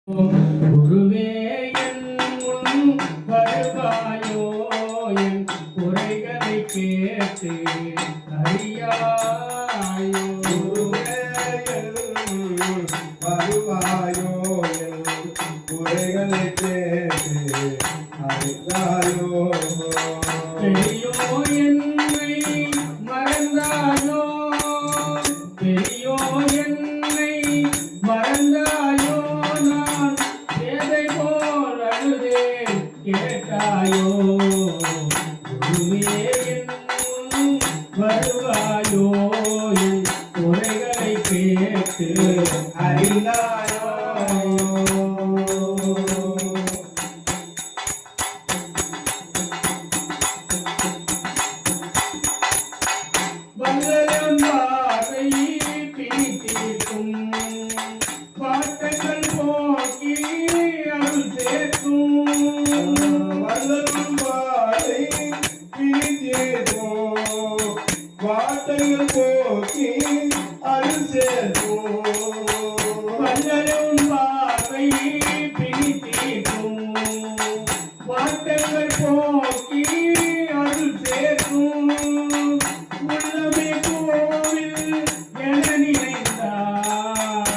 குருவே என் முன் வருவாயோ, என் குறைகளை கேட்டு அறியாயோ. குருவே என் முன் வருவாயோ, என் குறைகளை கேட்டு அறியாயோ. பெரியோ என்னை மறந்தாயோ, பெரியோ என்னை மறந்தாயோ, நான் பேதை போல் அழுதேன் கேட்டாயோ. குருவே என் முன் வருவாயோ, என் குறைகளை கேட்டு அறிந்தாயோ. வல்லயம் வாரை பிடித்தீர்க்கும், பாட்டைகள் போக்கி அருள் சேர்க்கும். வல்லயம் வாரை பிடித்தீர்க்கும், பாட்டைகள் போக்கி அருள் சேர்க்கும். வல்லயம் வாரை பிடித்தீர்க்கும், பாட்டைகள் போக்கி அருள் சேர்க்கும். உள்ளமே கோவில் என நினைந்தார்,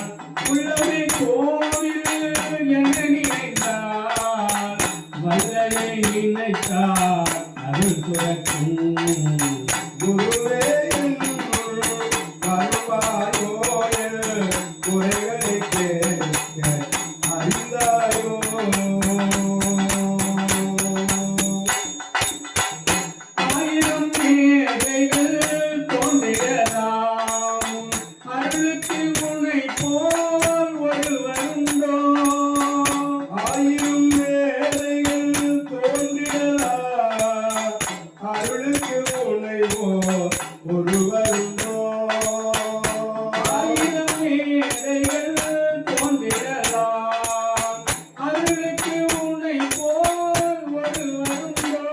உள்ளமே கோவில் என நினைந்தார், வல்லலை நினைத்தார் அருள் சுரக்கும். குருவே என் முன் வருவாயோ, என் குறைகளை கேட்க அறிந்தாயோ. ஆயிரம் மேதைகள் தோன்றிடலாம், அருளுக்கு உன்னை போல் ஒருவருண்டோ. ஆயிரம் மேதைகள் தோன்றிடலாம், அருளுக்கு உன்னை போல் ஒருவருண்டோ. ஆயிரம் மேதைகள் தோன்றிடலாம், அருளுக்கு உன்னை போல் ஒருவருண்டோ.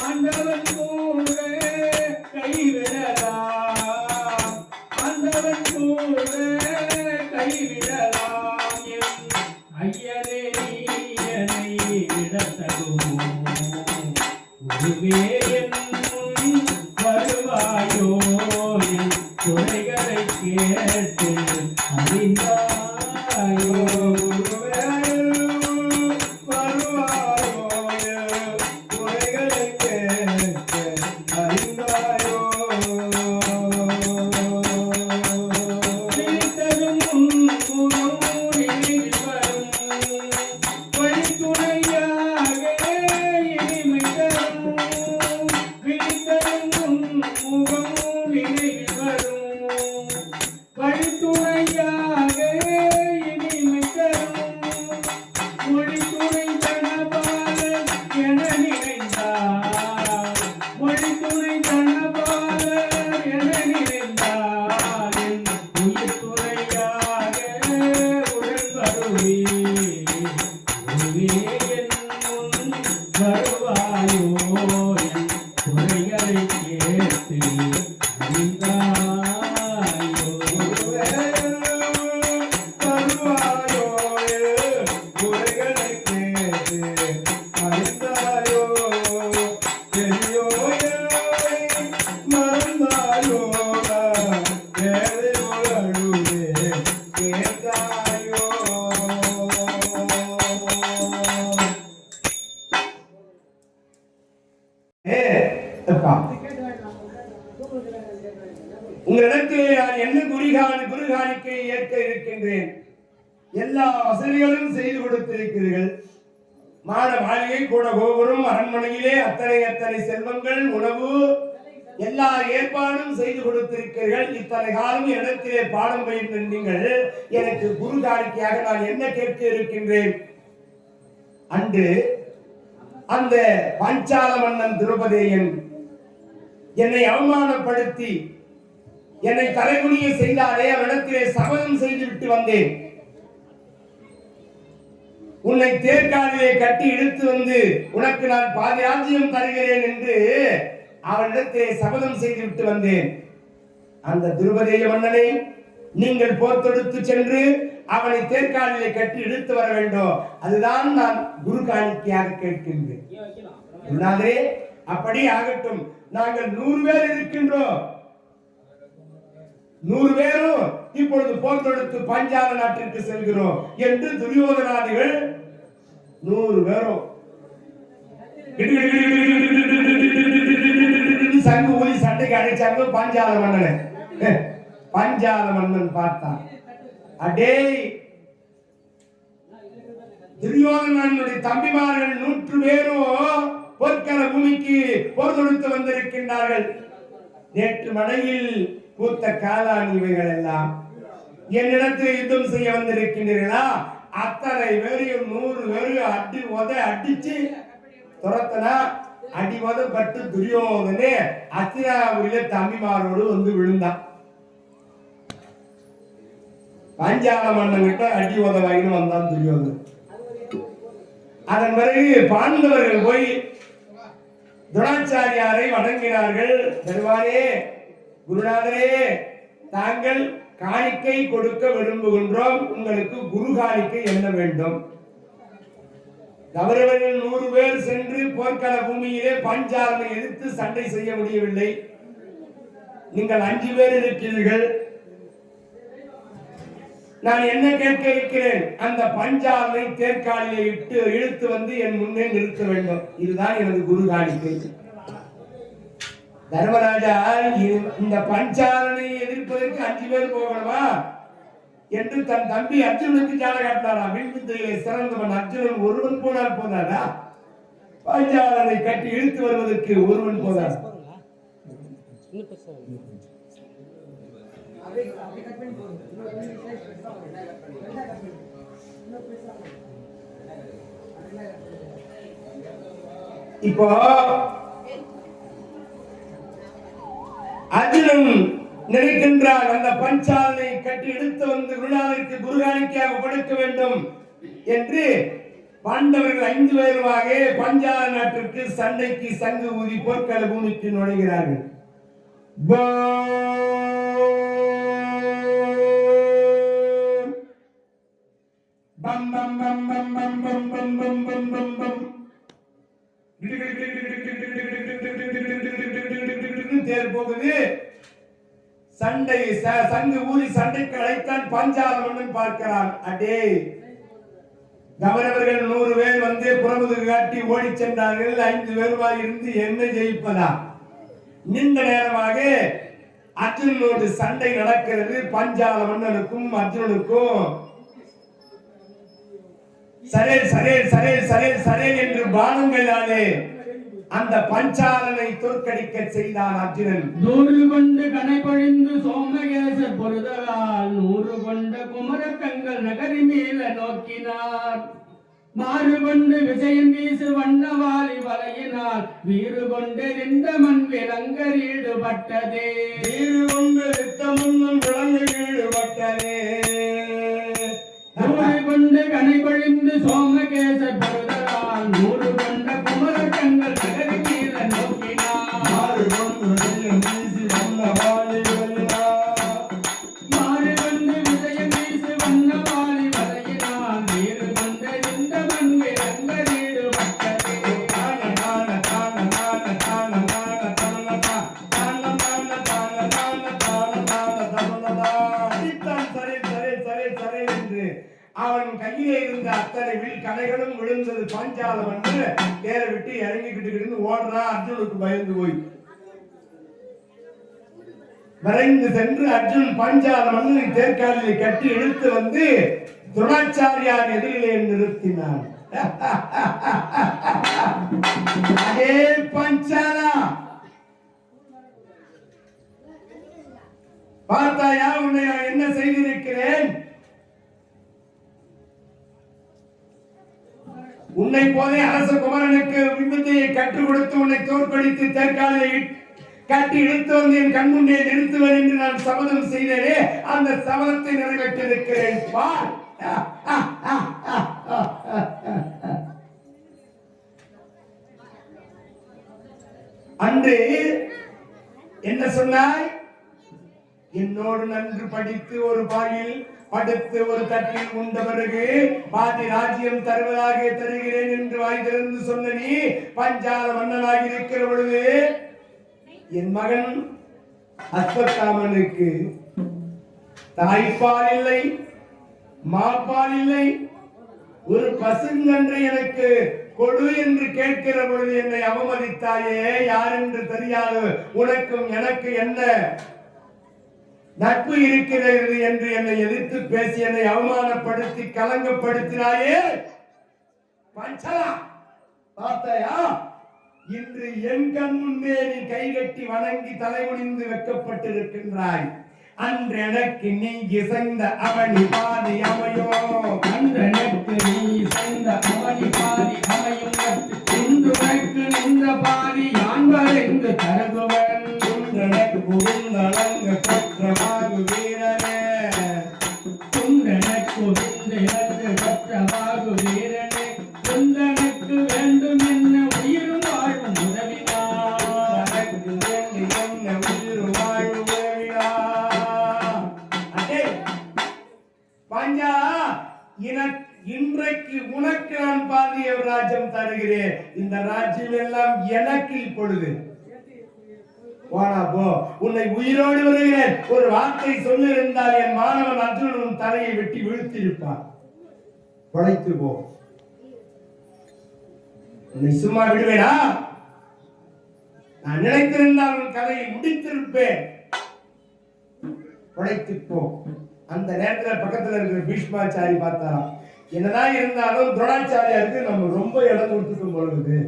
ஆண்டவன் கூட கைவிடலாம், ஆண்டவன் கூட கைவிடலாம். என் ஐயனே நீ என்னை விடத்தகுமோ. குருவே என் முன் வருவாயோ, என் குறைகளை கேட்டு அறிந்தாயோ. குருவே என் முன் வருவாயோ, என் குறைகளை கேட்க அறிந்தாயோ. விழித்ததும் உன் நினைவில் வரும், வழித்துணையாக இனிமை தரும். விழித்ததும் உன் முகம் நினைவில் வரும், வழித்துணையாக இனிமை தரும். மொழித்துணை தனபாலன் என நினைந்தார், மொழித்துணை தனபாலன் என நினைந்தார். என் உயிர் துணையாக உடன் வருவீர். குருவே என் முன் வருவாயோ, என் குறைகளை கேட்டு அறிந்தாயோ. குருவே என் முன் வருவாயோ, என் குறைகளை கேட்டு அறிந்தாயோ. பெரியோ என்னை மறந்தாயோ, நான் பேதை போல் அழுதேன் கேட்டாயோ. உங்களிடத்திலே நான் என்ன குருகாணிக்கை ஏற்க இருக்கின்றேன். எல்லா வசதிகளும் செய்து கொடுத்திருக்கிறீர்கள். மாட மாளிகை, கூட கோபுரம், அரண்மனையிலே அத்தனை செல்வங்கள், உணவு, எல்லா ஏற்பாடும் செய்து கொடுத்திருக்கிறீர்கள். இத்தனை காலம் இடத்திலே பாடம் பயின்ற நீங்கள் எனக்கு குரு காணிக்கையாக நான் என்ன கேட்க இருக்கின்றேன்? அன்று அந்த பாஞ்சால மன்னன் திரௌபதேயன் என்னை அவமானப்படுத்தி என்னை தலைகுனிய செய்தாலே அவனிடத்திலே சபதம் செய்து விட்டு வந்தேன். உன்னை தேர்காலிலே கட்டி இழுத்து வந்து உனக்கு நான் பாதி ராஜ்யம் தருகிறேன் என்று அவனிடத்திலே சபதம் செய்து விட்டு வந்தேன். அந்த திரௌபதேய மன்னனை நீங்கள் போர் தொடுத்து சென்று அவனை தேர்காலிலே கட்டி இழுத்து வர வேண்டும். அதுதான் நான் குரு காணிக்கையாக கேட்கின்றேன். குருநாதரே, அப்படி ஆகட்டும். நாங்கள் 100 பேர் இருக்கின்றோம். 100 பேரும் இப்பொழுது போர் தொடுத்து பஞ்சால நாட்டிற்கு செல்கிறோம் என்று துரியோதனாதிகள் 100 பேரும் சங்கு ஊதி சண்டைக்கு அடைச்சாங்க. பஞ்சால மன்னன் பஞ்சால மன்னன் பார்த்தான், அடே துரியோதனனுடைய தம்பிமார்கள் 100 பேரும் போர்க்கள பூமிக்கு போர் தொடுத்து வந்திருக்கின்றார்கள். நேற்று மழையில் பூத்த காலாணி இவைகள் எல்லாம் என்னிடத்தில் யுத்தம் செய்ய வந்திருக்கின்றீர்களா? அத்தனை பேரையும் 100 பேரையும் அடிச்சு துரத்தனா அடி பட்டு துரியோதனே அஸ்தினாபுரியில தம்பிமாரோடு வந்து விழுந்தான். பஞ்சால மன்னன் கிட்ட அடி வாங்கின்னு வந்தான் துரியோதனன். அதன் பிறகு பாண்டவர்கள் போய் துரோணாச்சாரியாரை வணங்கினார்கள். பெருமானே, குருநாதரே, தாங்கள் காணிக்கை கொடுக்க விரும்புகின்றோம். உங்களுக்கு குரு காணிக்கை என்ன வேண்டும்? கௌரவர்கள் 100 பேர் சென்று போர்க்கள பூமியிலே பஞ்சாலனை எதிர்த்து சண்டை செய்ய முடியவில்லை. நீங்கள் 5 பேர் இருக்கிறீர்கள். நான் என்ன கேட்க இருக்கிறேன்? அந்த பஞ்சாலனை தேர்காலிலே இழுத்து வந்து என் முன்னே நிறுத்த வேண்டும். இதுதான் எனது குரு காணிக்கை. தர்மராஜா, இந்த பஞ்சாலனை எதிர்ப்பதற்கு 5 பேர் போகணுமா என்று தன் தம்பி அர்ஜுனுக்கு ஜால காட்டினாரா? வில்வித்தையிலே சிறந்தவன் அர்ஜுனன் ஒருவன் போனால் போதாதா? பஞ்சாலனை கட்டி இழுத்து வருவதற்கு ஒருவன் போதார். இப்போ அர்ஜுனன் நினைக்கின்றார், அந்த பஞ்சாலனை கட்டி இழுத்து வந்து குருநாதருக்கு குருகாணிக்கையாக கொடுக்க வேண்டும் என்று பாண்டவர்கள் 5 பேருமாக பஞ்சால நாட்டிற்கு சண்டைக்கு சங்கு ஊதி போர்க்கள பூமிக்கு நுழைகிறார்கள். தேர் போகுது. சண்டை சங்கு ஊதி சண்டைக்கு அழைத்தான். பஞ்சால மன்னன் பார்க்கிறான், அடே கவரவர்கள் 100 பேர் வந்து புறமுது காட்டி ஓடி சென்றார்கள். 5 பேருமாய் இருந்து என்ன ஜெயிப்பதா? நீண்ட நேரமாக அர்ஜுனனோடு சண்டை நடக்கிறது. பஞ்சால மன்னனுக்கும் அர்ஜுனனுக்கும் சரேல் சரேல் சரேல் சரேல் சரேல் என்று பானங்களாலே அந்த பஞ்சாலனை தோற்கடிக்க செய்தான் அர்ஜுனன். 100 கொண்டு கனை பொழிந்து சோமகேசர் பொருதலால் 100 கொண்ட குமரக்கங்கள் நகரி மேல நோக்கினார். மாறு கொண்டு விஜயம் வீசு வண்ணவாலி வலையினால் வீறு கொண்டு நின்ற மண் விலங்கர் ஈடுபட்டதே. வீறு கொண்டு நித்தமுன்னும் விலங்கர் ஈடுபட்டதே. 100 கொண்டு கனை பொழிந்து சோமகேசர் பொருதலால் 100 கொண்ட குமரக்கங்கள் நகரி மேல நோக்கினார். மாறு கொண்டு விஜயம் வீசு வண்ணவாலி வலையினால் மாறு கொண்டு விஜயம் வீசு வண்ணவாலி வலையினால் வீறு கொண்டு நின்ற மண் விலங்கர் ஈடுபட்டதே. அவன் கையிலே இருந்த அத்தனை வில் கடைகளும் விழுந்தது. பஞ்சால வந்து தேரை விட்டு இறங்கிக்கிட்டு ஓடுறான். அர்ஜுனுக்கு பயந்து போய் விரைந்து சென்று அர்ஜுன் பஞ்சால மன்னனை தேர்காலிலே கட்டி இழுத்து வந்து துரோணாச்சாரியார் எதிரிலே நிறுத்தினான். அதே பஞ்சாலா, பார்த்தாயா உன்னை நான் என்ன செய்திருக்கிறேன்? உன்னை போதே அரச குமரனுக்கு விபத்தையை கற்றுக் கொடுத்து உன்னை தோற்கடித்து தேர்காலிலே கட்டி இழுத்து வந்து என் கண்முன்னே நிறுத்துவேன் என்று நான் சபதம் செய்தேனே, அந்த சபதத்தை நிறைவேற்றிருக்கிறேன். பார், அன்று என்ன சொன்னாய்? என்னோடு நன்கு படித்து ஒரு பாயில் அடுத்து ஒரு தட்டில் உண்ட பிறகு பாதி ராஜ்யம் தருவதாக தருகிறேன் என்று வாய் திறந்து சொன்ன நீ பஞ்சால மன்னனாக இருக்கிற பொழுது என் மகன் அஸ்வத்தாமனுக்கு தாய்ப்பால் இல்லை, மாப்பால் இல்லை, ஒரு பசுங்கன்று எனக்கு கொடு என்று கேட்கிற பொழுது என்னை அவமதித்தாயே. யார் என்று தெரியாது, உனக்கும் எனக்கு என்ன நட்பு இருக்கிறது என்று என்னை எதிர்த்து பேசி என்னை அவமானப்படுத்தி கலங்கப்படுத்தினாயே. பஞ்சலா பார்த்தாயா? இன்று என் கண் முன்னே நீ கைகட்டி வணங்கி தலைகுனிந்து வெட்கப்பட்டிருக்கின்றாய். அன்று எனக்கு நீ இசைந்த அவனி பாதி அமையோ, அன்று எனக்கு நீ இசைந்த அவனி பாதி அமையும். இன்று உனக்கு நின்ற பாதி யான் வரைந்து தருகுவன். குன்றனக்கு புகுந்தளங்க பற்றமாகு வீரனே, குன்றனக்கு புகுந்தளங்க பற்றமாகு வீரனே. குன்றனக்கு வேண்டும் என்ன உயிரும் வாழும் உதவினார். எனக்கு வேண்டும் என்ன உயிரும் வாழும் உதவினார். அடே பஞ்சா, இன்றைக்கு உனக்கு நான் பாதிய ராஜ்யம் தருகிறேன். இந்த ராஜ்யம் எல்லாம் எனக்கு இப்பொழுது. வாடா போ, உன்னை உயிரோடு வருகிறேன். ஒரு வார்த்தை சொல்லிருந்தால் என் மாணவன் அர்ஜுனன் தலையை வெட்டி வீழ்த்திருப்பான். படைத்து போ, உன்னை சும்மா விடுவேனா? நான் நினைத்திருந்தால் உன் கதையை முடித்திருப்பேன். படைத்து போ. அந்த நேரத்தில் பக்கத்தில் இருக்கிற பீஷ்மாச்சாரி பார்த்தாராம். என்னதான் இருந்தாலும் துரோணாச்சாரியாருக்கு நம்ம ரொம்ப இடம் கொடுத்துக்கும் பொழுது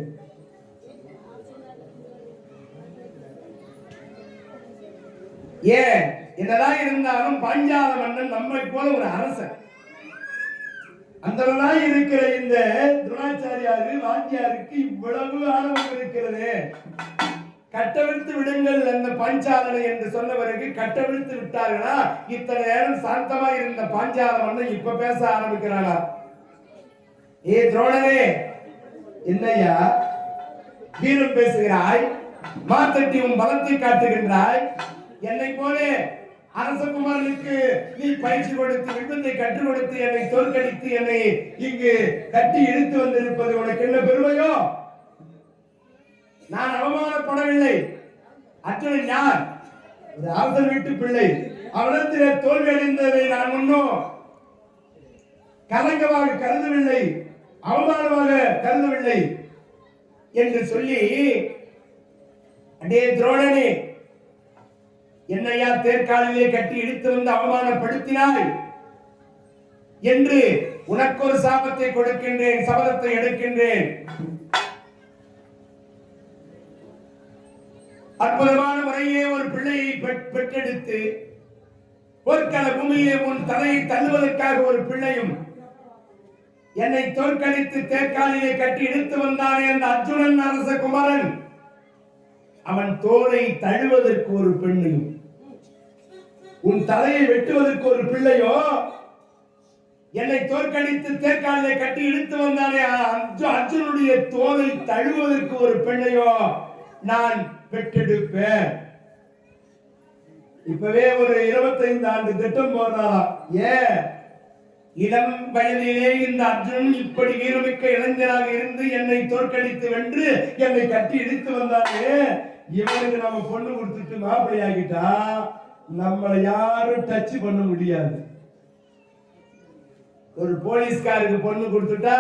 ஏன் என்னதான் இருந்தாலும் பாஞ்சால மன்னன் நம்மை போல ஒரு அரசன். அந்த இருக்கிற இந்த துரோணாச்சாரியாரு வாத்தியாருக்கு இவ்வளவு ஆணவம் இருக்கிறது. கட்டவிழ்த்து விடுங்கள் அந்த பாஞ்சாலனை என்று சொன்ன பிறகு கட்டவிழ்த்து விட்டார்களா? இத்தனை நேரம் சாந்தமா இருந்த பாஞ்சால மன்னன் இப்ப பேச ஆரம்பிக்கிறானா? ஏ துரோணரே, என்னையா வீரம் பேசுகிறாய்? மாத்தட்டி உன் பலத்தை காட்டுகின்றாய். என்னை போல அரசகுமாரனுக்கு நீ பயிற்சி கொடுத்து விண்ணத்தை கற்றுக் கொடுத்து என்னை தோற்கடித்து என்னை இங்கு கட்டி இழுத்து வந்திருப்பது உனக்கு என்ன பெருமையோ? நான் அவமானப்படவில்லை. அர்ஜுனன் யார்? ஒரு அரசன் வீட்டு பிள்ளை. அவனத்திலே தோல்வி அடைந்ததை நான் முன்னும் கலங்கமாக கருதவில்லை, அவமானமாக கருதவில்லை என்று சொல்லி, அடே துரோணனே, என்னையா தேர்காலிலே கட்டி இழுத்து வந்து அவமானப்படுத்தினாய் என்று உனக்கு ஒரு சாபத்தை கொடுக்கின்றேன், சபதத்தை எடுக்கின்றேன். அற்புதமான முறையே ஒரு பிள்ளையை பெற்றெடுத்து போர்க்கள பூமியிலே உன் தலையை தள்ளுவதற்காக ஒரு பிள்ளையும் என்னை தோற்கடித்து தேர்காலிலே கட்டி இழுத்து வந்தானே அந்த அர்ஜுனன் அரச குமாரன், அவன் தோலை தழுவதற்கு ஒரு பெண்ணையும் உன் தலையை வெட்டுவதற்கு ஒரு பிள்ளையோ, என்னை தோற்கடித்து தேர்காலிலே கட்டி இழுத்து வந்தானே அர்ஜுனுடைய தோலை தழுவதற்கு ஒரு பெண்ணையோ நான் பெற்றெடுப்பேன். இப்பவே ஒரு 25 ஆண்டு திட்டம் போடுறாராம். ஏன் இளம் வயதிலே இந்த அர்ஜுனன் இப்படி வீரமிக்க இளைஞராக இருந்து என்னை தோற்கடித்து வென்று என்னை கட்டி இழுத்து வந்தானே, இவனுக்கு நம்ம பொண்ணு கொடுத்துட்டு மாப்பிள்ளை ஆகிட்டா நம்மளை யாரும் டச் பண்ண முடியாது. ஒரு போலீஸ்காருக்கு பொண்ணு கொடுத்துட்டா,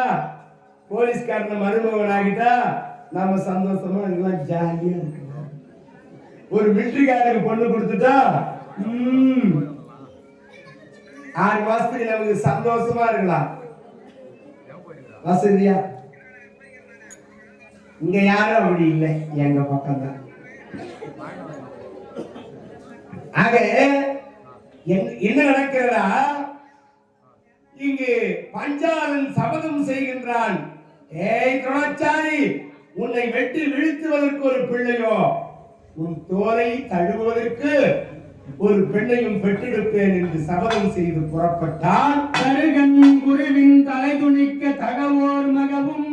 போலீஸ்காரன மருமகன் ஆகிட்டா நம்ம சந்தோஷமா எல்லாம் ஜாலியா இருக்கலாம். ஒரு மிலிட்டரிக்காரருக்கு பொண்ணு கொடுத்துட்டா 6 மாசத்துக்கு நமக்கு சந்தோஷமா இருக்கலாம். வசதியா? இங்க யாரும் அப்படி இல்லை, எங்க பக்கம் தான். ஆக என்ன நடக்கிறதா? இங்கு பஞ்சாலன் சபதம் செய்கின்றான். ஏய் துரோணாச்சாரி, உன்னை வெட்டி வீழ்த்துவதற்கு ஒரு பிள்ளையோ, உன் தோலை தழுவுவதற்கு ஒரு பெண்ணையும் பெற்றெடுப்பேன் என்று சபதம் செய்து புறப்பட்டான். கருகன் குருவின் தலை துணிக்க தகவோர் மகவும்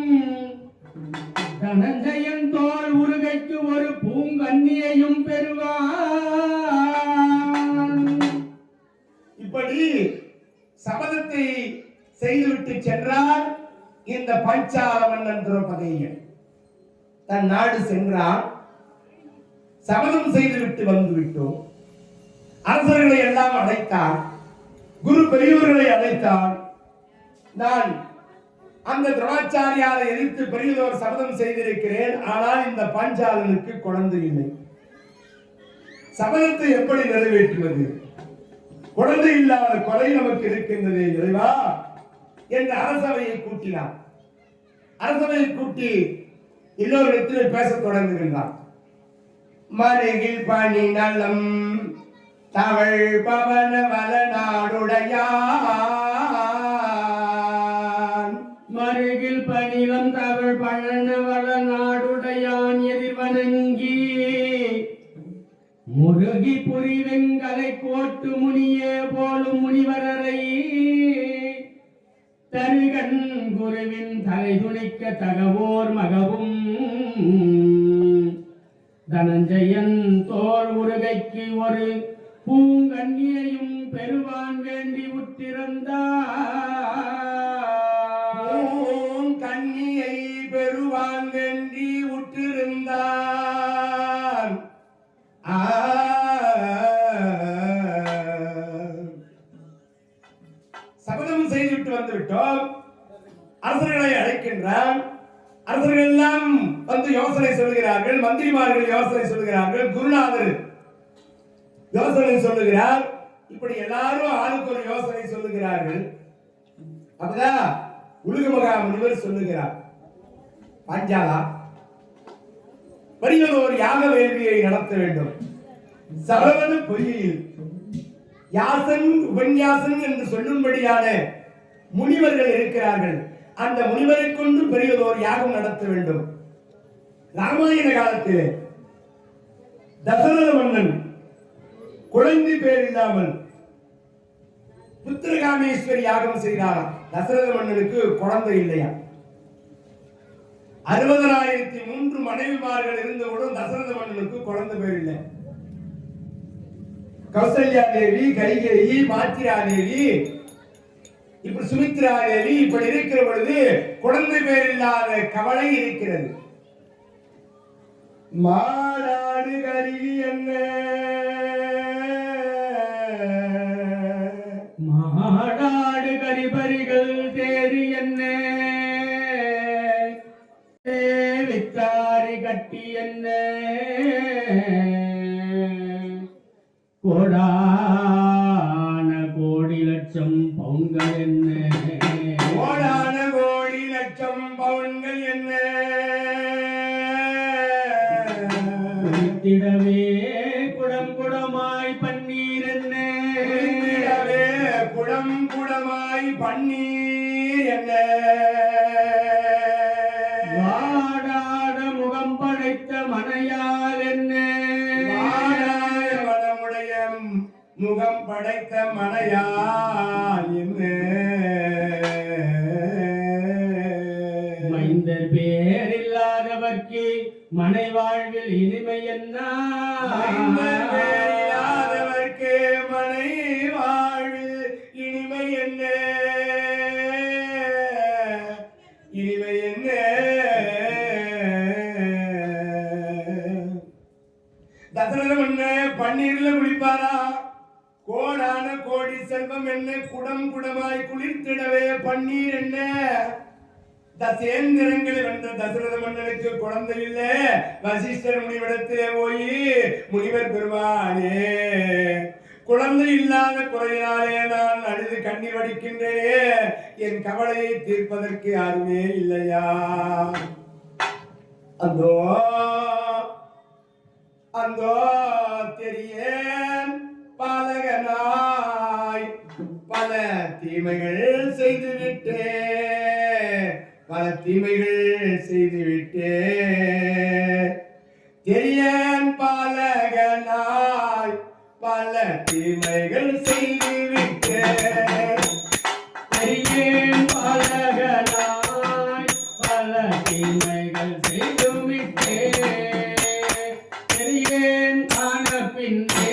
தனஞ்சயன் தோல் உருகைக்கு ஒரு பூங்கன்னியையும் பெறுவான். இப்படி சென்றார் இந்த பஞ்சால மன்னன் திரௌபதியன். தன் நாடு சென்றார். சபதம் செய்துவிட்டு வந்து விட்டோம். அரசர்களை எல்லாம் அழைத்தார். குரு பெரியவர்களை அழைத்தார். நான் அந்த துரோணாச்சாரியாரை எதிர்த்து பெரியதோர் சபதம் செய்திருக்கிறேன். ஆனால் இந்த பாஞ்சாலனுக்கு குழந்தை இல்லை. சபதத்தை எப்படி நிறைவேற்றுவது? குழந்தை இல்லாத கொலை நமக்கு இருக்கின்றது இறைவா என்று அரசவையை கூட்டினார். அரசவையை கூட்டி எல்லோரிடத்திலும் பேசத் தொடங்குகின்றார். மருகில் பணி நலம் தவள் பவன வளநாடுடையான். மருகில் பணிலம் தவள் பழன வளநாடுடையான் எதிர்வணங்கி முருகி புரிவெங்கலை கோட்டு முனியே போலும் முனிவரரை தருகன் குருவின் தலை துணிக்க தகவோர் மகவும் தனஞ்சயன் தோல் உருகைக்கு ஒரு பூங்கண்ணியையும் பெறுவான் வேண்டி உற்றிருந்தார். கண்ணியை பெறுவான் வேண்டி உற்றிருந்தான். சபதம் செய்துவிட்டு வந்து விட்டோம். அரசர்களை அழைக்கின்றான். அரசர்கள் எல்லாம் வந்து யோசனை சொல்லுகிறார்கள். மந்திரிமார்கள் யோசனை சொல்லுகிறார்கள். குருநாதர் யோசனை சொல்லுகிறார். இப்படி எல்லாரும் ஆளுக்கு ஒரு யோசனை சொல்லுகிறார்கள். அப்பதான் உலகமகா முனிவர் சொல்லுகிறார், பாஞ்சாலா பெரியதோர் யாக வேள்வியை நடத்த வேண்டும். சரவண பொய்யில் யாசன் உபன்யாசன் என்று சொல்லும்படியான முனிவர்கள் இருக்கிறார்கள். அந்த முனிவரை கொண்டு பெரியதோர் யாகம் நடத்த வேண்டும். ராமாயண காலத்திலே தசரத மன்னன் குழந்தை பேர் இல்லாமல் புத்திரகாமேஸ்வரி யாகம் செய்தாராம். தசரத மன்னனுக்கு குழந்தை இல்லையா? 60,003 மனைவிமார்கள் இருந்தவுடன் தசரத மன்னனுக்கு குழந்தை பேர் இல்லை. கௌசல்யா தேவி, கைகேயி, மாத்திரா தேவி, இப்படி சுமித்ரா தேவி இப்படி இருக்கிற பொழுது குழந்தை பேர் இல்லாத கவலை இருக்கிறது. மாடாடு கருவி என்ன, மாடாடு கரிபரிகள் தேறி என்ன, வித்தாரி கட்டி என்ன, கோடான கோடி லட்சம் பவுன்கள் என்ன, கோடான கோடி லட்சம் பவுன்கள் என்ன, குடித்திடவே குடம் குடமாய் பன்னீர் என்ன, குடித்திடவே குடம் குடமாய் பன்னீர் என்ன, வாடாட முகம் படைத்த மனையால் என்ன, வாடாய மனமுடைய முகம் படைத்த மனையால் என்ன, மைந்தர் பேர் இல்லாதவர்க்கு மனை வாழ்வில் இனிமை என்ன, மைந்தர் பேர் இல்லாதவர்க்கு மனை வாழ்வில் இனிமை என்ன, இனிமை என்ன, தசரத மன்னன் பன்னீர்ல குளிப்பாரா? கோடான கோடி செல்வம் என்ன, குடம் குடமாய் குளிர்த்திடவே பன்னீர் என்ன. தசேந்திரங்களை வென்ற தசரத மன்னனுக்கு குழந்தை இல்லை. வசிஷ்டர் முனிவிடத்திலே போய், முனிவர் பெருமானே, குழந்தை இல்லாத குறையினாலே நான் அழுது கண்ணீர் வடிக்கின்றேனே, என் கவலையை தீர்ப்பதற்கு யாருமே இல்லையா? அந்தோ அந்தோ தெரியேன் பாலகனாய் பல தீமைகள் செய்துவிட்டேன், பல தீமைகள் செய்துவிட்டேன். தெரியேன் பாலகனாய் பல தீமைகள் செய்துவிட்டேன். தெரியேன் பாலகனாய் பல தீமைகள் செய்துவிட்டேன். தெரியேன் ஆன பின்னே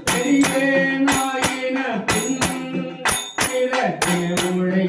தெரியேன் ஆயின பின் பிறக்கே உழை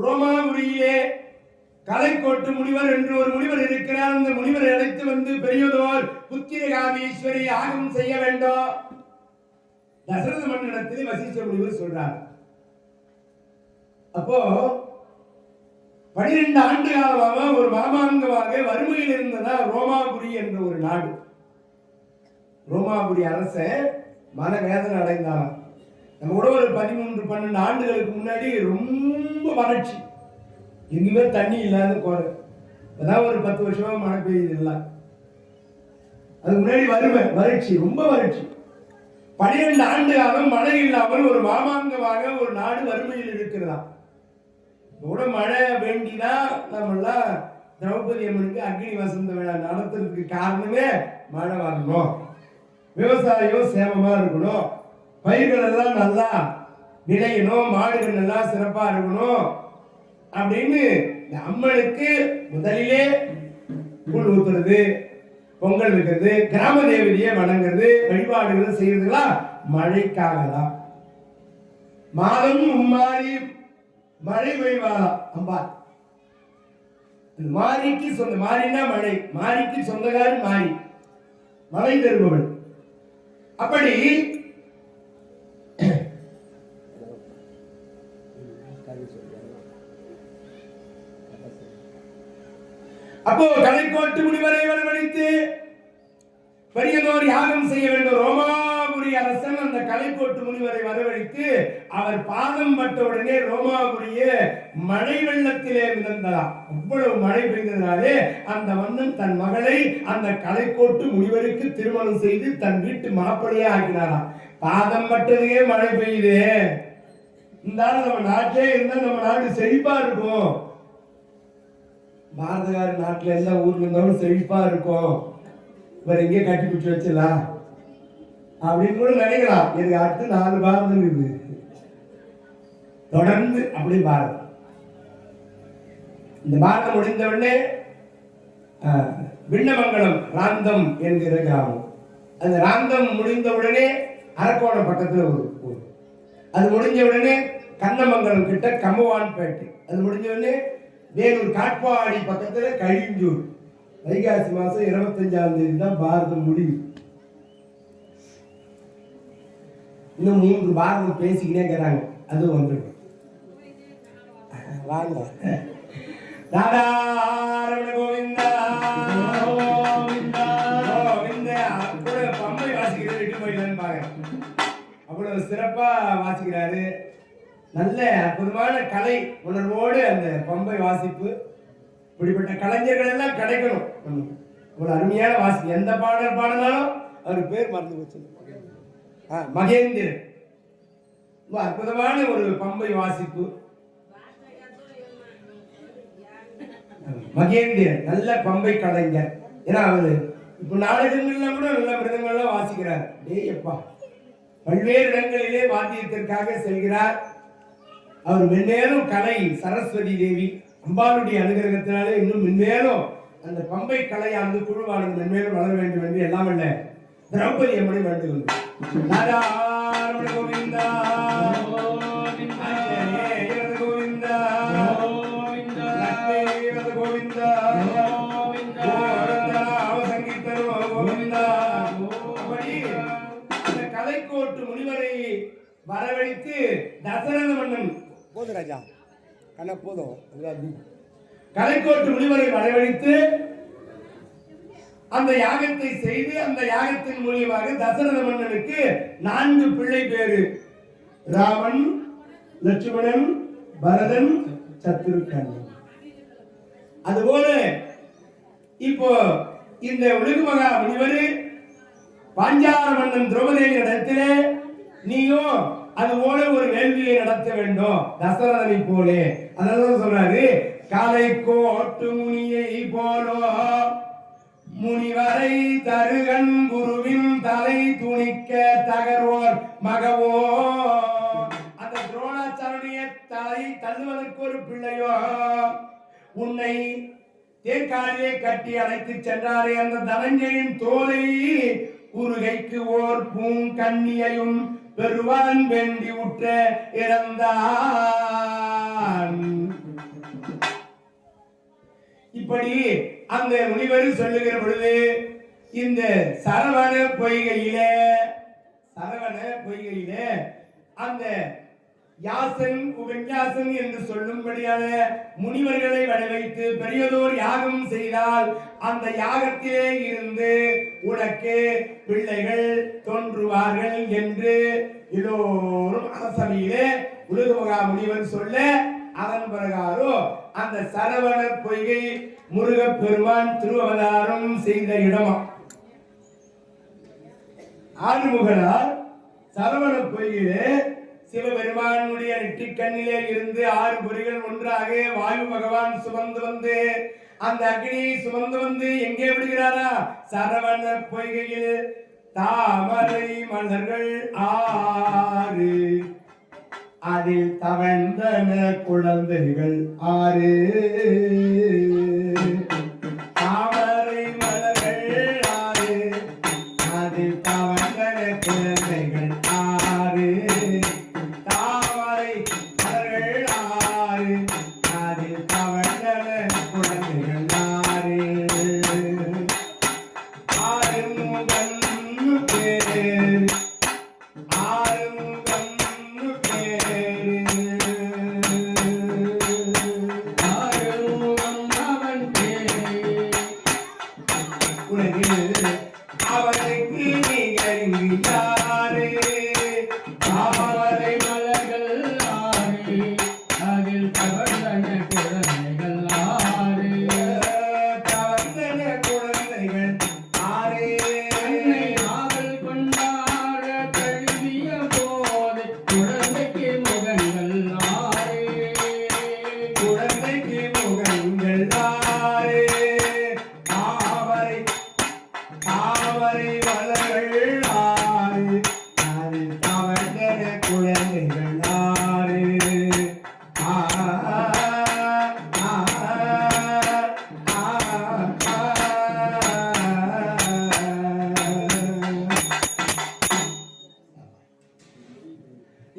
ரோமாபுரியிலே கலைக்கோட்டு முனிவர் என்று ஒரு முனிவர் இருக்கிறார். அந்த முனிவரை அழைத்து வந்து பெரியதோர் புத்திரகாமீஸ்வரி யாகம் செய்ய வேண்டும். தசரத மன்னனிடத்தில் வசிஷ்ட முனிவர் சொல்றார். அப்போ 12 ஆண்டு காலமாக ஒரு மாமாங்கமாக வறுமையில் இருந்ததா ரோமாபுரி என்ற ஒரு நாடு. ரோமாபுரி அரசன் மனவேதனை அடைந்தாராம். நம்ம கூட ஒரு 13-12 ஆண்டுகளுக்கு முன்னாடி ரொம்ப வறட்சி, எங்குமே தண்ணி இல்லாத கோரை. அதான் ஒரு 10 வருஷமா மழை பெய்யுது இல்லை. அதுக்கு முன்னாடி வறட்சி, ரொம்ப வறட்சி. 12 ஆண்டு காலம் மழை இல்லாமல் ஒரு மாமாங்கமாக ஒரு நாடு வறுமையில் இருக்கிறதா. கூட மழை வேண்டிதான் நம்மெல்லாம் திரௌபதி அம்மனுக்கு அக்னி வசந்த விழா நடத்துறதுக்கு காரணமே மழை வரணும், விவசாயம் சேமமா இருக்கணும், பயிர்கள் எல்லாம் நல்லா விளையணும், மாடுகள் எல்லாம் சிறப்பா இருக்கணும் அப்படின்னு அம்மனுக்கு முதலிலே கூழ் ஊத்துறது, பொங்கல் வைக்கிறது, கிராம தேவதையை வணங்குறது, வழிபாடுகள் செய்யறதுலாம் மழைக்காக தான். மாதம் மும்மாறி மழை பெய்வாளாம் அம்பா. மாரிக்கு சொந்த, மாறினா மழை, மாரிக்கு சொந்தக்காரன் மாறி, மழை தருபவள். அப்படி அப்போ கலைக்கோட்டு முனிவரை வரவழைத்து பெரியதோர் யாகம் செய்ய வேண்டும். ரோமாபுரி அரசன் அந்த கலைக்கோட்டு முனிவரை வரவழைத்து அவர் பாதம் பட்ட உடனே ரோமாபுரிய மழை வெள்ளத்திலே மிதந்ததாம். அவ்வளவு மழை பெய்ததினாலே அந்த மன்னன் தன் மகளை அந்த கலைக்கோட்டு முனிவருக்கு திருமணம் செய்து தன் வீட்டு மாப்பிள்ளையே ஆக்கினாராம். பாதம் பட்டதுக்கே மழை பெய்யுது, இருந்தாலும் நம்ம நாட்டிலே இருந்தா நம்ம நாடு செழிப்பா இருக்கும். பாரதகார நாட்டுல எல்லா ஊர்ல இருந்தாலும் செழிப்பா இருக்கும், இவர் எங்கே கட்டி பிடிச்சி வச்சிடலாம் அப்படின்னு கூட நினைக்கலாம். எனக்கு அடுத்து 4 பாரதம் இருக்குது தொடர்ந்து. அப்படி பாரதம், இந்த பாரதம் முடிந்த உடனே விண்ணமங்கலம் ராந்தம் என்கிற கிராமம். அந்த ராந்தம் முடிந்த உடனே அரக்கோணம் பக்கத்துல ஒரு ஊர். அது முடிஞ்ச உடனே கண்ணமங்கலம் கிட்ட கம்பவான்பேட்டை. அது முடிஞ்ச உடனே வேலூர் காட்பாடி பக்கத்துல கழிஞ்சூர். வைகாசி மாசம் 25ஆம் தேதி தான் பாரதம் முடியும். இன்னும் 3 பாரதம் பேசிக்கிட்டே இருக்கிறாங்க, அது வந்துடும். வாங்க ராதாரமண கோவிந்தா கோவிந்தா கோவிந்தா. கூட பம்பை வாசிக்கிறது விட்டு போயிடலான்னு பாருங்க, அவ்வளவு சிறப்பா வாசிக்கிறாரு. நல்ல அற்புதமான கலை உணர்வோடு அந்த பம்பை வாசிப்பு. இப்படிப்பட்ட கலைஞர்கள் எல்லாம் கிடைக்கணும். ஒரு அருமையான வாசி, எந்த பாடல் பாடினாலும் அவர் பேர் மறந்து போச்சு, மகேந்திரன். அற்புதமான ஒரு பம்பை வாசிப்பு. மகேந்திரன் நல்ல பம்பை கலைஞர். ஏன்னா அவரு இப்ப நாடகங்கள்லாம் கூட நல்ல மிருதங்கள்லாம் வாசிக்கிறார். டேயப்பா, பல்வேறு இடங்களிலே வாத்தியத்திற்காக செல்கிறார். அவர் மென்மேலும் கலை சரஸ்வதி தேவி அம்பாளுடைய அனுகிரகத்தினாலே இன்னும் மென்மேலும் அந்த பம்பை கலையானது குழுவானது மென்மேலும் வளர வேண்டும் என்று எல்லாம் அல்ல திரௌபதி அம்மனை வேண்டுகின்றோம். கோவிந்தா கோவிந்தா கோவிந்தா கோவிந்தா. அப்படி அந்த கலைக்கோட்டு முனிவரை வரவழைத்து தசரத மன்னன் போதும் ராஜா கண்ணா போதும். கலைக்கோட்டு முனிவரை வரவழைத்து அந்த யாகத்தை செய்து அந்த யாகத்தின் மூலியமாக தசரத மன்னனுக்கு 4 பிள்ளை பேரு: ராமன், லட்சுமணன், பரதன், சத்ருகன். அதுபோல இப்போ இந்த உலகுமகா முனிவர் பாஞ்சால மன்னன் திரௌபதியின் இடத்திலே நீயும் அதுபோல ஒரு வேள்வியை நடத்த வேண்டும் தசரதனை போலே. அதான் சொல்றாரு, காலை கோட்டு முனியை போலோ முனிவரை தருகன் குருவின் தலை துணிக்க தகர்வோர் மகவோ. அந்த துரோணாச்சாரிய தலை தள்ளுவதற்கு ஒரு பிள்ளையோ உன்னை தேர்காலிலே கட்டி அழைத்து சென்றாரே அந்த தனஞ்சயின் தோலை உருகைக்கு ஓர் பூங்கண்ணியையும் பெருவான் வேண்டி உற்ற இறந்தான். இப்படி அந்த முனிவர் சொல்லுகிற பொழுது இந்த சரவண பொய்கையிலே அந்த யாசன் உபன்யாசன் என்று சொல்லும்படியான முனிவர்களை வரவைத்து பெரியதோர் யாகம் செய்தால் அந்த யாகத்திலே இருந்து உனக்கு பிள்ளைகள் தோன்றுவார்கள் என்று எல்லோரும் அரசவையிலே உலகமகா முனிவர் சொல்ல, அதன் பிரகாரம் அந்த சரவண பொய்கை முருகப் பெருமான் திருவவதாரம் செய்த இடமா. ஆறுமுகனார் சரவண பொய்கையிலே சிவபெருமானுடைய நெற்றிக்கண்ணிலே இருந்து 6 பொறிகள் ஒன்றாக வாயு பகவான் சுமந்து வந்து அந்த அக்னியை சுமந்து வந்து எங்கே விடுகிறாரா? சரவண பொய்கையில் தாமரை மலர்கள் 6 அதில் தவழ்ந்தன குழந்தைகள் 6. தாமரை மலர்கள் 6 அதில் தவழ்ந்தன குழந்தைகள் 6. தாமரை மலர்கள் 6 அதில் தவழ்ந்தன குழந்தைகள் 6. ஆறுமுகன் பேர்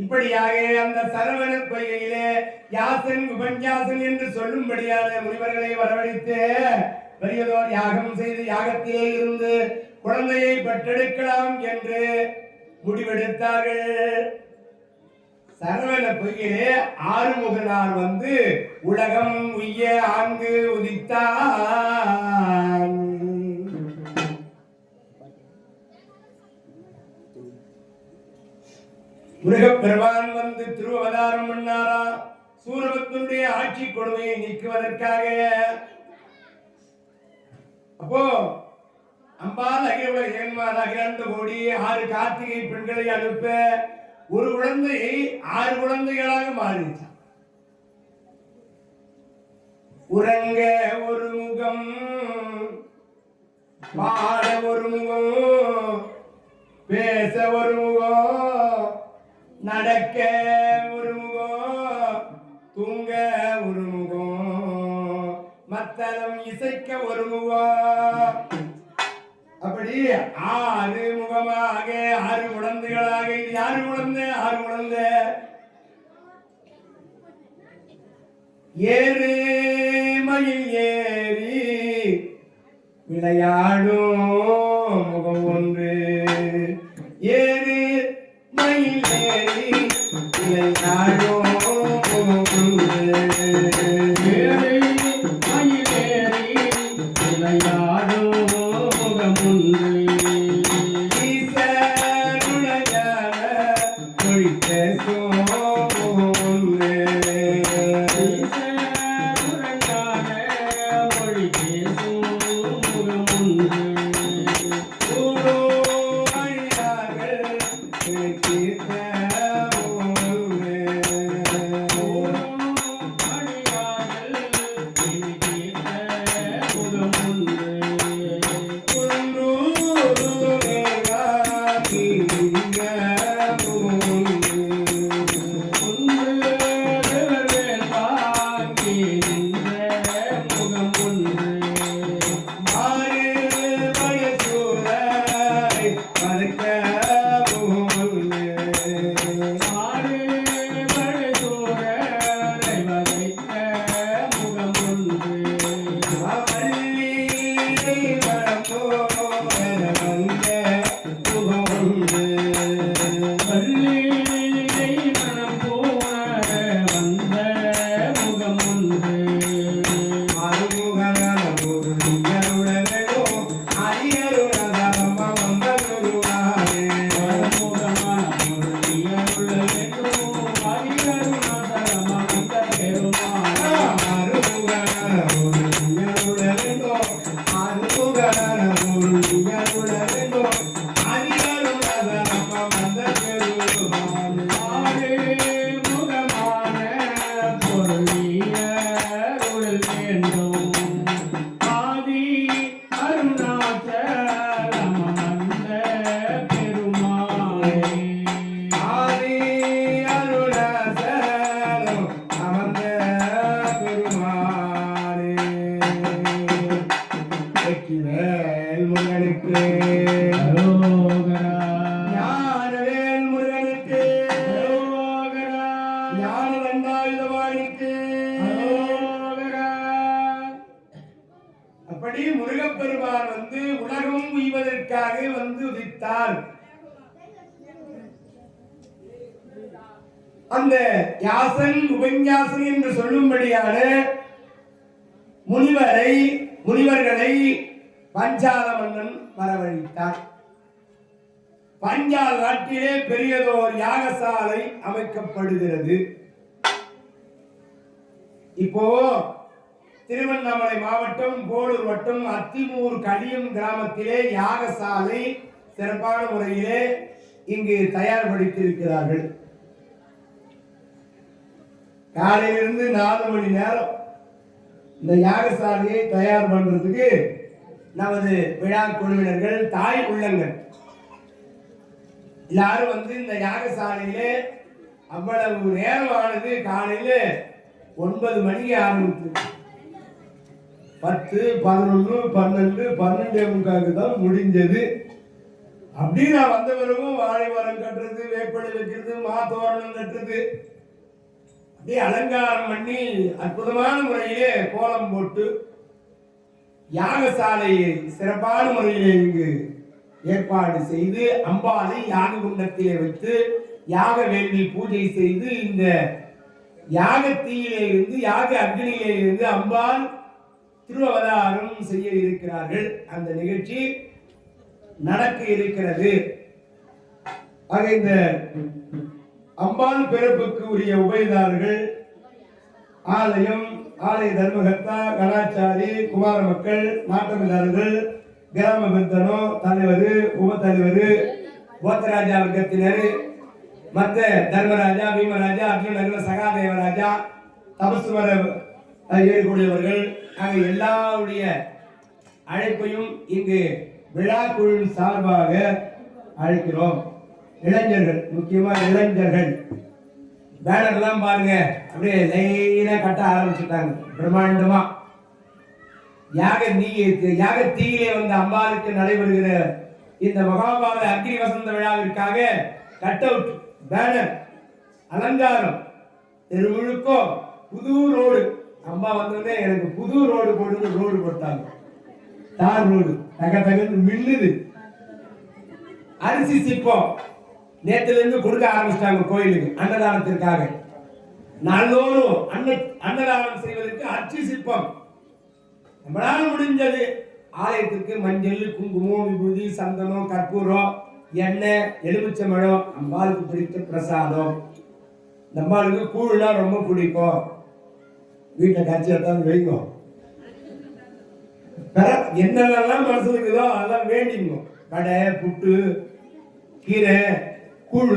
இப்படியாக அந்த சரவண பொய்கையிலே யாசன் உபன்யாசன் என்று சொல்லும்படியான முனிவர்களை வரவழைத்து பெரியதோர் யாகம் செய்து யாகத்திலே இருந்து குழந்தையை பெற்றெடுக்கலாம் என்று முடிவெடுத்தார்கள். சரவண பொய்கையிலே ஆறுமுகனார் வந்து உலகம் உய்ய ஆங்கு உதித்தான். முருகப்பெருமான் வந்து திருவவதாரம் பண்ணாரா சூரபத்மனுடைய ஆட்சி கொடுமையை நீக்குவதற்காக. அப்போ அம்பாள் அகில உலக ஜெகன்மாதா அகிலாண்ட கோடி 6 கார்த்திகை பெண்களை அனுப்ப ஒரு குழந்தையை 6 குழந்தைகளாக மாறிச்சான். உறங்க ஒரு முகம், பாட ஒரு முகம், பேச ஒரு முகம், நடக்க ஒரு முகம், தூங்க ஒரு முகம், மத்தளம் இசைக்க ஒரு முகம். அப்படி 6 முகமாக 6 குழந்தைகளாக. இது யாரு குழந்தை? 6 குழந்தை. ஏறு மயில் ஏறி விளையாடும் முகம் ஒன்று, ஏறு மயில் ஏறி யாழோ ஏறி மயிலேறி இளையாடோ முகமுன்று மொழி பேசும் முகமுன்று அப்படி முருகப்பெருமான் வந்து உலகம் உய்வதற்காக வந்து உதித்தார். அந்த யாசன் உபன்யாசன் என்று சொல்லும்படியான முனிவர்களை பஞ்சால மன்னன் வரவழைத்தார். பஞ்சால் நாட்டிலே பெரியதோர் யாகசாலை அமைக்கப்படுகிறது. இப்போ திருவண்ணாமலை மாவட்டம் போலூர் வட்டம் அத்திமூர் கடியம் கிராமத்திலே யாகசாலை சிறப்பான முறையிலே இங்கு தயார்படுத்தியிருக்கிறார்கள். காலையிலிருந்து 4 மணி நேரம் இந்த யாகசாலையை தயார் பண்றதுக்கு நமது விழா குழுவினர்கள் தாய் உள்ளங்கள் எல்லாரும் வந்து இந்த யாகசாலையிலே அவ்வளவு நேரம் ஆனது. காலையில 9 மணிக்கு ஆரம்பித்து 10, 11, 12, 12:45 தான் முடிஞ்சது. அப்படி நான் வந்த பிறகும் வாழை மரம் கட்டுறது, வேப்பலை வைக்கிறது, மாத்தோரணம் கட்டுறது, அப்படியே அலங்காரம் பண்ணி அற்புதமான முறையிலே கோலம் போட்டு யாகசாலையை சிறப்பான முறையிலே இங்கு ஏற்பாடு செய்து அம்பாளை யாக குண்டத்திலே வைத்து யாக வேள்வி பூஜை செய்து இந்த யாகத்தீயிலே இருந்து யாக அக்னியிலே இருந்து அம்பாள் திருவவதாரம் செய்ய இருக்கிறார்கள். அந்த நிகழ்ச்சி நடக்க இருக்கிறது. ஆக இந்த அம்பாள் பிறப்புக்கு உரிய உபயதாரர்கள் ஆலயம், ஆலய தர்மகர்த்தா, கலாச்சாரி, குமார மக்கள், நாட்டமிதாரர்கள், கிராம விருத்தனோ, தலைவர், உப தலைவர், போத்தராஜா வர்க்கத்தினர், மற்ற தர்மராஜா, பீமராஜா, அர்ஜுனர்கள், சகாதேவராஜா, தபசுவர ஏற்கூடியவர்கள் ஆக எல்லாருடைய அழைப்பையும் இங்கு விழா குழு சார்பாக அழைக்கிறோம். இளைஞர்கள், முக்கியமா இளைஞர்கள் பேனர்லாம் பாருங்க, அப்படியே லைனா கட்ட ஆரம்பிச்சுட்டாங்க பிரம்மாண்டமா. யாக தீயிலே வந்த அம்பாளுக்கு நடைபெறுகிற இந்த மகாபாரத அக்னி வசந்த விழாவிற்காக கட் அவுட், பேனர், அலங்காரம், தெருமுழுக்கோ புது ரோடு. அம்மா வந்தோடனே எனக்கு புது ரோடு போடுன்னு ரோடு போட்டாங்க. தார் ரோடு தகன்னு மின்னுது. அரிசி சிப்பம் நேத்துல இருந்து கொடுக்க ஆரம்பிச்சிட்டாங்க கோயிலுக்கு அன்னதானத்திற்காக. நாள்தோறும் அன்னதானம் செய்வதற்கு அச்சு சிற்பம் நம்மளால முடிஞ்சது ஆலயத்துக்கு மஞ்சள், குங்குமம், விபூதி, சந்தனம், கற்பூரம், எண்ணெய், எலுமிச்சம்பழம், அம்பாளுக்கு பிடித்த பிரசாதம். நம்மளுக்கு கூழ்னா ரொம்ப பிடிக்கும். வீட்டில் கட்சி எடுத்தாலும் வைக்கும். என்னென்னலாம் மனசு இருக்குதோ அதெல்லாம் வேண்டிங்க. கடை, புட்டு, கீரை, கூழ்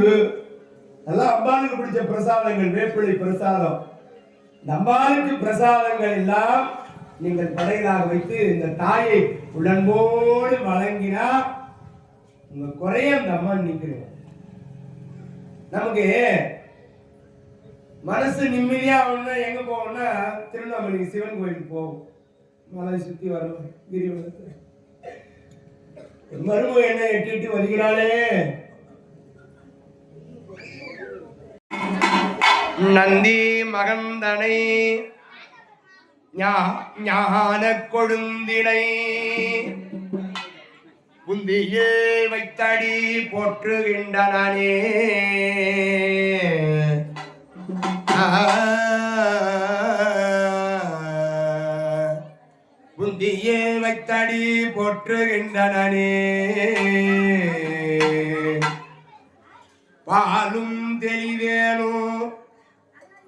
எல்லாம் அம்பாளுக்கு பிடிச்ச பிரசாதங்கள். வேப்பிலை பிரசாதம். அம்பாளுக்கு பிரசாதங்கள் எல்லாம் நீங்கள் படைகளாக வைத்து இந்த தாயை உடன்போடு வழங்கினா உங்க குறைய அந்த அம்மா நிற்கிறோம். நமக்கு மனசு நிம்மதியா ஆகணும்னா எங்க போவோம்னா திருவண்ணாமலைக்கு சிவன் கோயிலுக்கு போவோம். மலை சுத்தி வரணும். கிரிவலத்தை மருமக என்ன எட்டிட்டு வருகிறாளே. நந்தி மகந்தனை ஞான கொழுந்தினை புந்தியே வைத்தடி போற்றுகின்றனே. புந்தியே வைத்தடி போற்றுகின்றனே. பாலும் தெளிவேனும்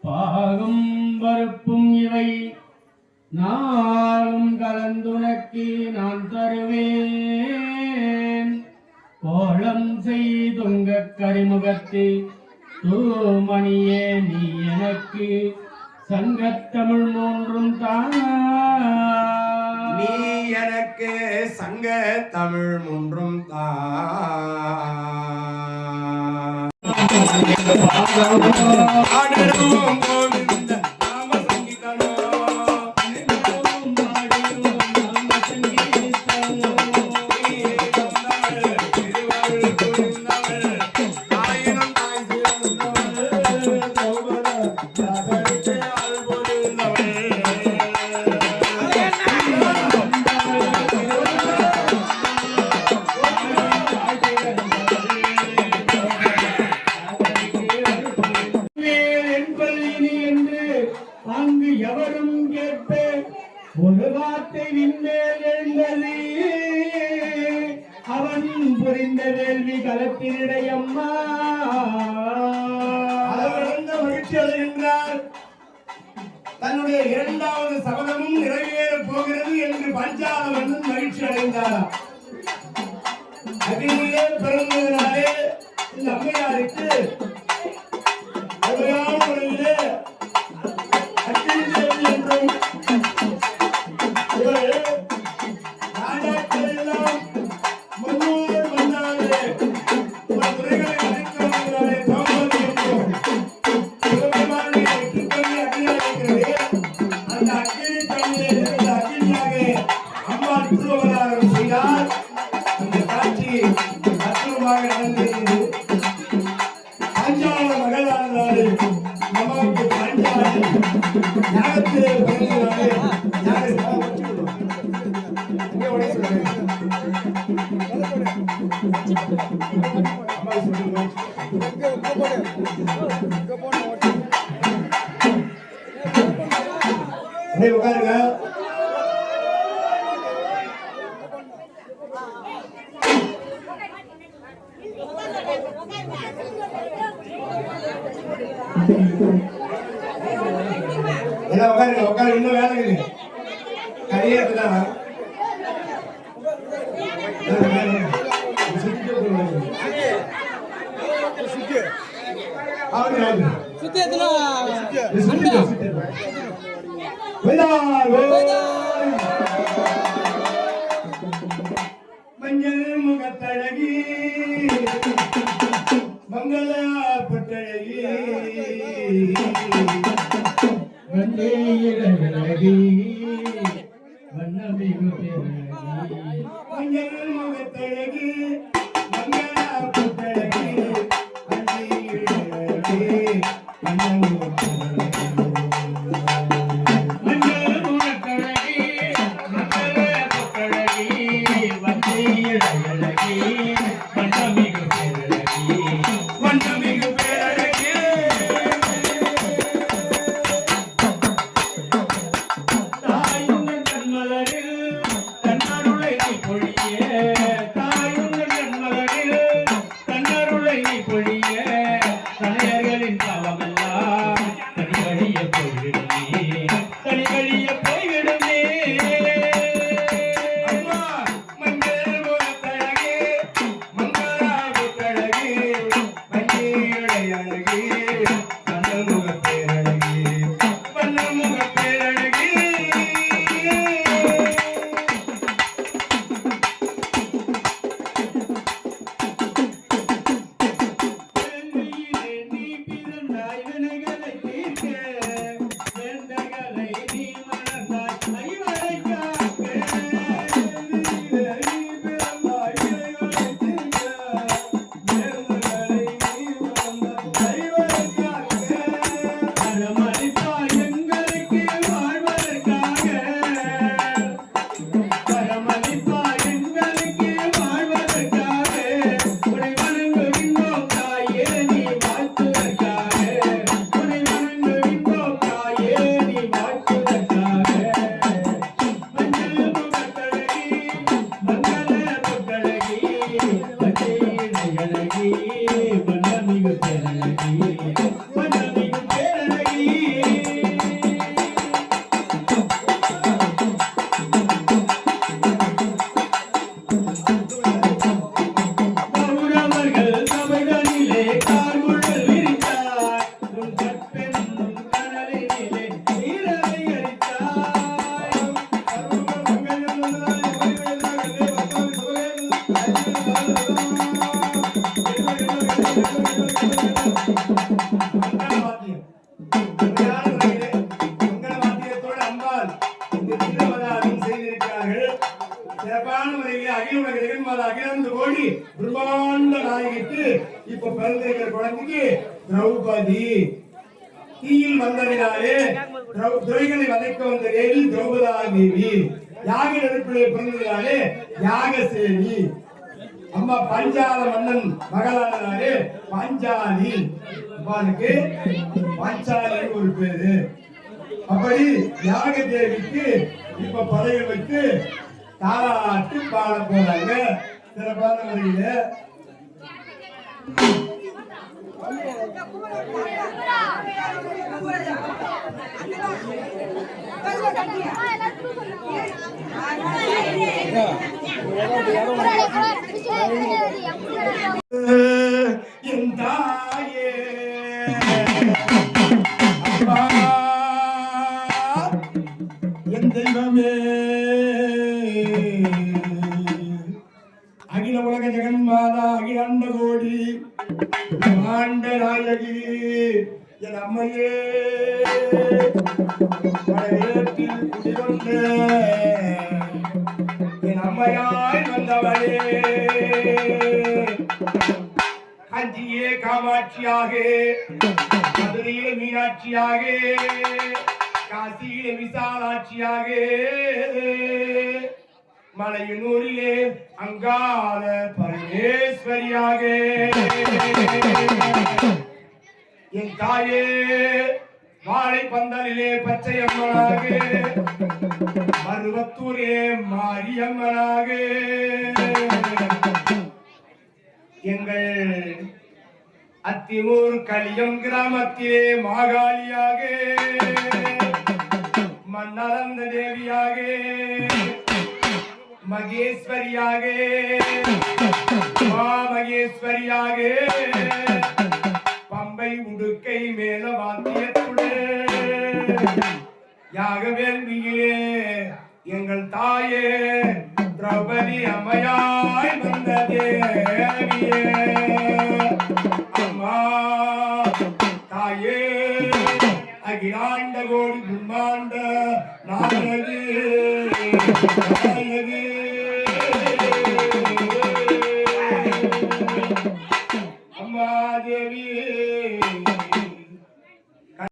பாகும் பருப்பும் இவை நாளும் கலந்துனக்கு நான் தருவேன். கோலம் செய்துங்க கரிமுகத்து தூமணியே நீ எனக்கு சங்கத்தமிழ் மூன்றும் தான். நீ எனக்கு சங்க தமிழ் மூன்றும் தான். கோவிந்த நாம சங்கீதனோ எவரும் கேட்ப ஒரு வார்த்தை விண்மேல் எழுந்தது. அவன் புரிந்த வேள்வி களத்தினிடையம்மா மகிழ்ச்சி அடைகின்றார். தன்னுடைய இரண்டாவது சபதமும் நிறைவேற போகிறது என்று பஞ்சாலம் மகிழ்ச்சி அடைந்தார். அகிலே பிறந்ததினாலே இந்த அம்மையாருக்கு அருமையான முறையிலே உட்காருங்க. எல்லாம் உட்காருங்க. உட்காரு. இன்னும் வேலை இருக்குது. கையெழுத்துதான் மஞ்சள் முகத்தழகி மங்கள பட்டழகி வந்தேழகி வண்ணமிகு மஞ்சள் முகத்தழகி மங்கள பட்டழகி உண்மையான முறையிலே மங்கள வாத்தியத்தோடு அம்பாள் இந்த திருவதாரம் செய்திருக்கிறார்கள். சிறப்பான முறையிலே அகில உலக ஜெகன்மாதா அகிலாண்ட கோடி பிரம்மாண்ட நாயகிக்கு இப்ப பிறந்திருக்கிற குழந்தைக்கு திரௌபதி தீயில் வந்ததினாலே துறைகளை வதைக்க வந்த தேவி திரௌபதா தேவி, யாக நெருப்பிலே பிறந்ததினாலே யாகசேனி, அம்மா பஞ்சால மன்னன் மகளானதாலே பாஞ்சாலி, அம்மாளுக்கு பாஞ்சாலி ஒரு பேரு. அப்படி யாக தேவிக்கு இப்ப படையை வைத்து தாராட்டு பாட போறாங்க சிறப்பான முறையில. என் தாயே அப்பா, என் தெய்வமே, அகில உலக ஜெகன்மாதா அகிலாண்ட கோடி ஆண்ட நாயகி என் அம்மையே, படைவேற்றில் குடிகொண்ட என் அம்மையாய் வந்தவளே, காஞ்சியே காமாட்சியாக, மதுரையிலே மீனாட்சியாக, காசியிலே விசாலாட்சியாக, மலையனூரிலே அங்காள பரமேஸ்வரியாக, என் தாயே வாழை பந்தலிலே பச்சை அம்மனாக, மருவத்தூரே மாரியம்மனாக, எங்கள் அத்திமூர் கலியம் கிராமத்திலே மாகாளியாக, மன்னலந்த தேவியாக, மகேஸ்வரியாக, மகேஸ்வரியாக, பம்பை உடுக்கை மேல வாத்தியத்துடன் யாக வேள்வியிலே எங்கள் தாயே திரௌபதி அம்மையாய் வந்த தேவியே, அம்மா தாயே அகிலாண்ட கோடி பிரம்மாண்ட நாயகி